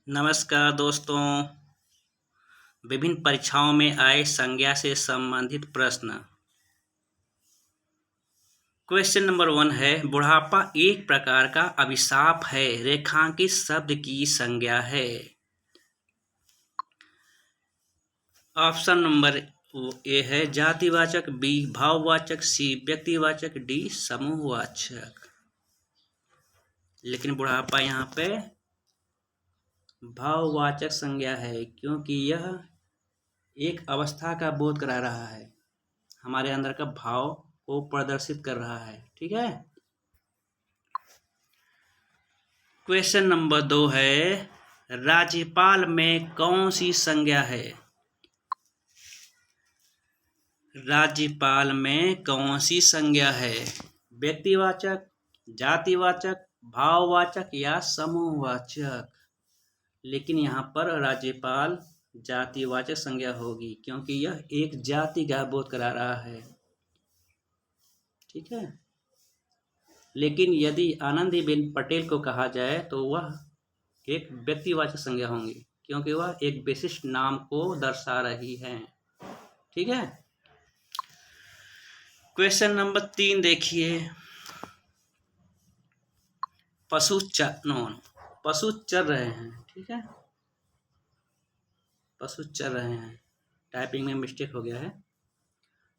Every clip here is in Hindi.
नमस्कार दोस्तों। विभिन्न परीक्षाओं में आए संज्ञा से संबंधित प्रश्न। क्वेश्चन नंबर 1 है, बुढ़ापा एक प्रकार का अभिशाप है, रेखांकित शब्द की संज्ञा है। ऑप्शन नंबर ए है जातिवाचक, बी भाववाचक, सी व्यक्तिवाचक, डी समूहवाचक। लेकिन बुढ़ापा यहाँ पे भाववाचक संज्ञा है, क्योंकि यह एक अवस्था का बोध करा रहा है, हमारे अंदर का भाव को प्रदर्शित कर रहा है। ठीक है। क्वेश्चन नंबर 2 है, राज्यपाल में कौन सी संज्ञा है? राज्यपाल में कौन सी संज्ञा है? व्यक्तिवाचक, जातिवाचक, भाववाचक या समूहवाचक? लेकिन यहाँ पर राज्यपाल जातिवाचक संज्ञा होगी, क्योंकि यह एक जाति का बोध करा रहा है। ठीक है। लेकिन यदि आनंदीबेन पटेल को कहा जाए तो वह एक व्यक्तिवाचक संज्ञा होंगी, क्योंकि वह एक विशिष्ट नाम को दर्शा रही है। ठीक है। क्वेश्चन नंबर 3 देखिए, पशु चर रहे हैं। ठीक है, पशु चर रहे हैं, टाइपिंग में मिस्टेक हो गया है।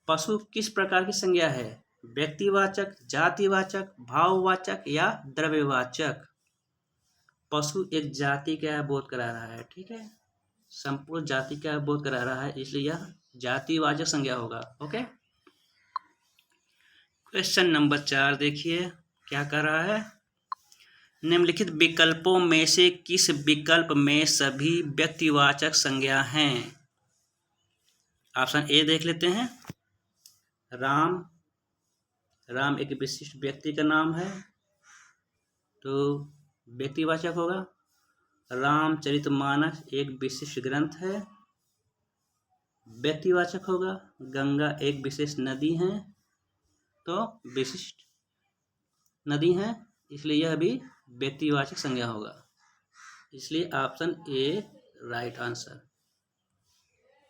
पशु किस प्रकार की संज्ञा है? व्यक्तिवाचक, जातिवाचक, भाववाचक या द्रव्यवाचक? पशु एक जाति का बोध करा रहा है। ठीक है, संपूर्ण जाति का बोध करा रहा है, इसलिए यह जातिवाचक संज्ञा होगा। ओके। क्वेश्चन नंबर 4 देखिए क्या कर रहा है, निम्नलिखित विकल्पों में से किस विकल्प में सभी व्यक्तिवाचक संज्ञा हैं? ऑप्शन ए देख लेते हैं। राम एक विशिष्ट व्यक्ति का नाम है, तो व्यक्तिवाचक होगा। रामचरितमानस एक विशिष्ट ग्रंथ है, व्यक्तिवाचक होगा। गंगा एक विशेष नदी है, तो विशिष्ट नदी है, इसलिए यह भी व्यक्तिवाचक संज्ञा होगा। इसलिए ऑप्शन ए राइट आंसर।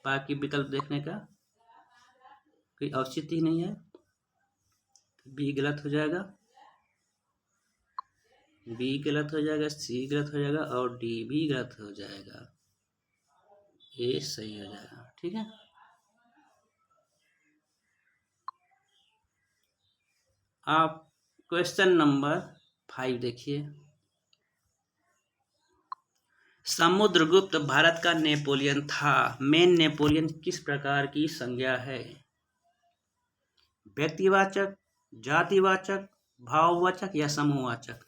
बाकी विकल्प देखने का कोई औचित्य ही नहीं है। बी गलत हो जाएगा, बी गलत हो जाएगा, सी गलत हो जाएगा और डी भी गलत हो जाएगा। ए सही हो जाएगा। ठीक है। आप क्वेश्चन नंबर 5 देखिए, समुद्रगुप्त भारत का नेपोलियन था, मेन नेपोलियन किस प्रकार की संज्ञा है? व्यक्तिवाचक, जातिवाचक, भाववाचक या समूहवाचक?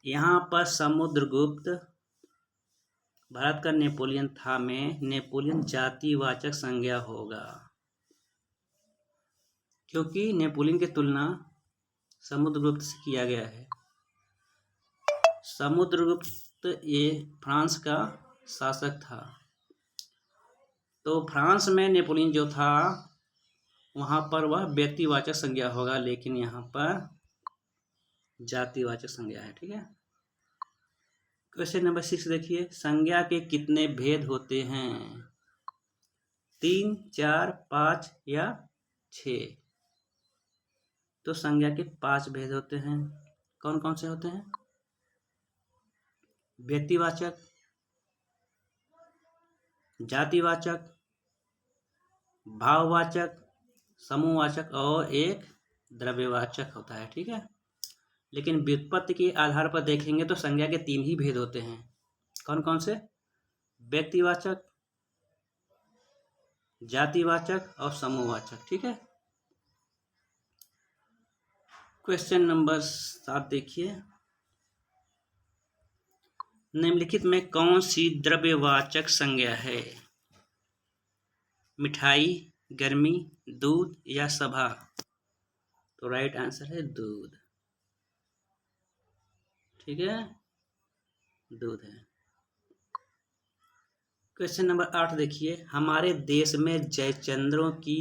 यहाँ पर समुद्रगुप्त भारत का नेपोलियन था में नेपोलियन जातिवाचक संज्ञा होगा, क्योंकि नेपोलियन की तुलना समुद्रगुप्त से किया गया है। समुद्रगुप्त ये फ्रांस का शासक था, तो फ्रांस में नेपोलियन जो था वहाँ पर वह व्यक्तिवाचक संज्ञा होगा, लेकिन यहाँ पर जातिवाचक संज्ञा है। ठीक है। क्वेश्चन नंबर 6 देखिए, संज्ञा के कितने भेद होते हैं? 3, 4, 5 या 6? तो संज्ञा के 5 भेद होते हैं। कौन कौन से होते हैं? व्यक्तिवाचक, जातिवाचक, भाववाचक, समूहवाचक और एक द्रव्यवाचक होता है। ठीक है। लेकिन व्युत्पत्ति के आधार पर देखेंगे तो संज्ञा के 3 ही भेद होते हैं। कौन कौन से? व्यक्तिवाचक, जातिवाचक और समूहवाचक। ठीक है। क्वेश्चन नंबर 7 देखिए, निम्नलिखित में कौन सी द्रव्यवाचक संज्ञा है? मिठाई, गर्मी, दूध या सभा? तो राइट आंसर है दूध। ठीक है, दूध है। क्वेश्चन नंबर 8 देखिए, हमारे देश में जयचंद्रों की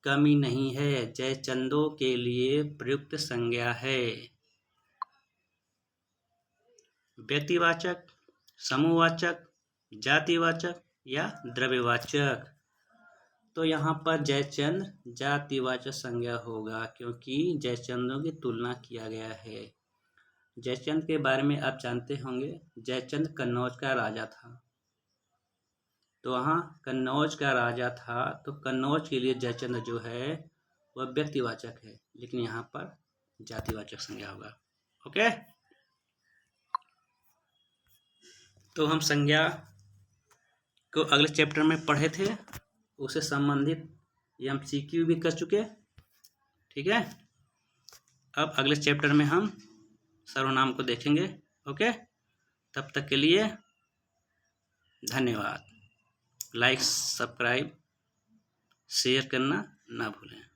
कमी नहीं है, जयचंदों के लिए प्रयुक्त संज्ञा है। व्यक्तिवाचक, समूहवाचक, जातिवाचक या द्रव्यवाचक। तो यहाँ पर जयचंद्र जातिवाचक संज्ञा होगा, क्योंकि जयचंद्रों की तुलना किया गया है। जयचंद्र के बारे में आप जानते होंगे, जयचंद्र कन्नौज का राजा था। तो वहाँ कन्नौज का राजा था, तो कन्नौज के लिए जयचंद्र जो है वह व्यक्तिवाचक है, लेकिन यहाँ पर जातिवाचक संज्ञा होगा। ओके, तो हम संज्ञा को अगले चैप्टर में पढ़े थे, उससे संबंधित MCQ भी कर चुके, ठीक है। अब अगले चैप्टर में हम सर्वनाम को देखेंगे। ओके, तब तक के लिए धन्यवाद। लाइक, सब्सक्राइब, शेयर करना ना भूलें।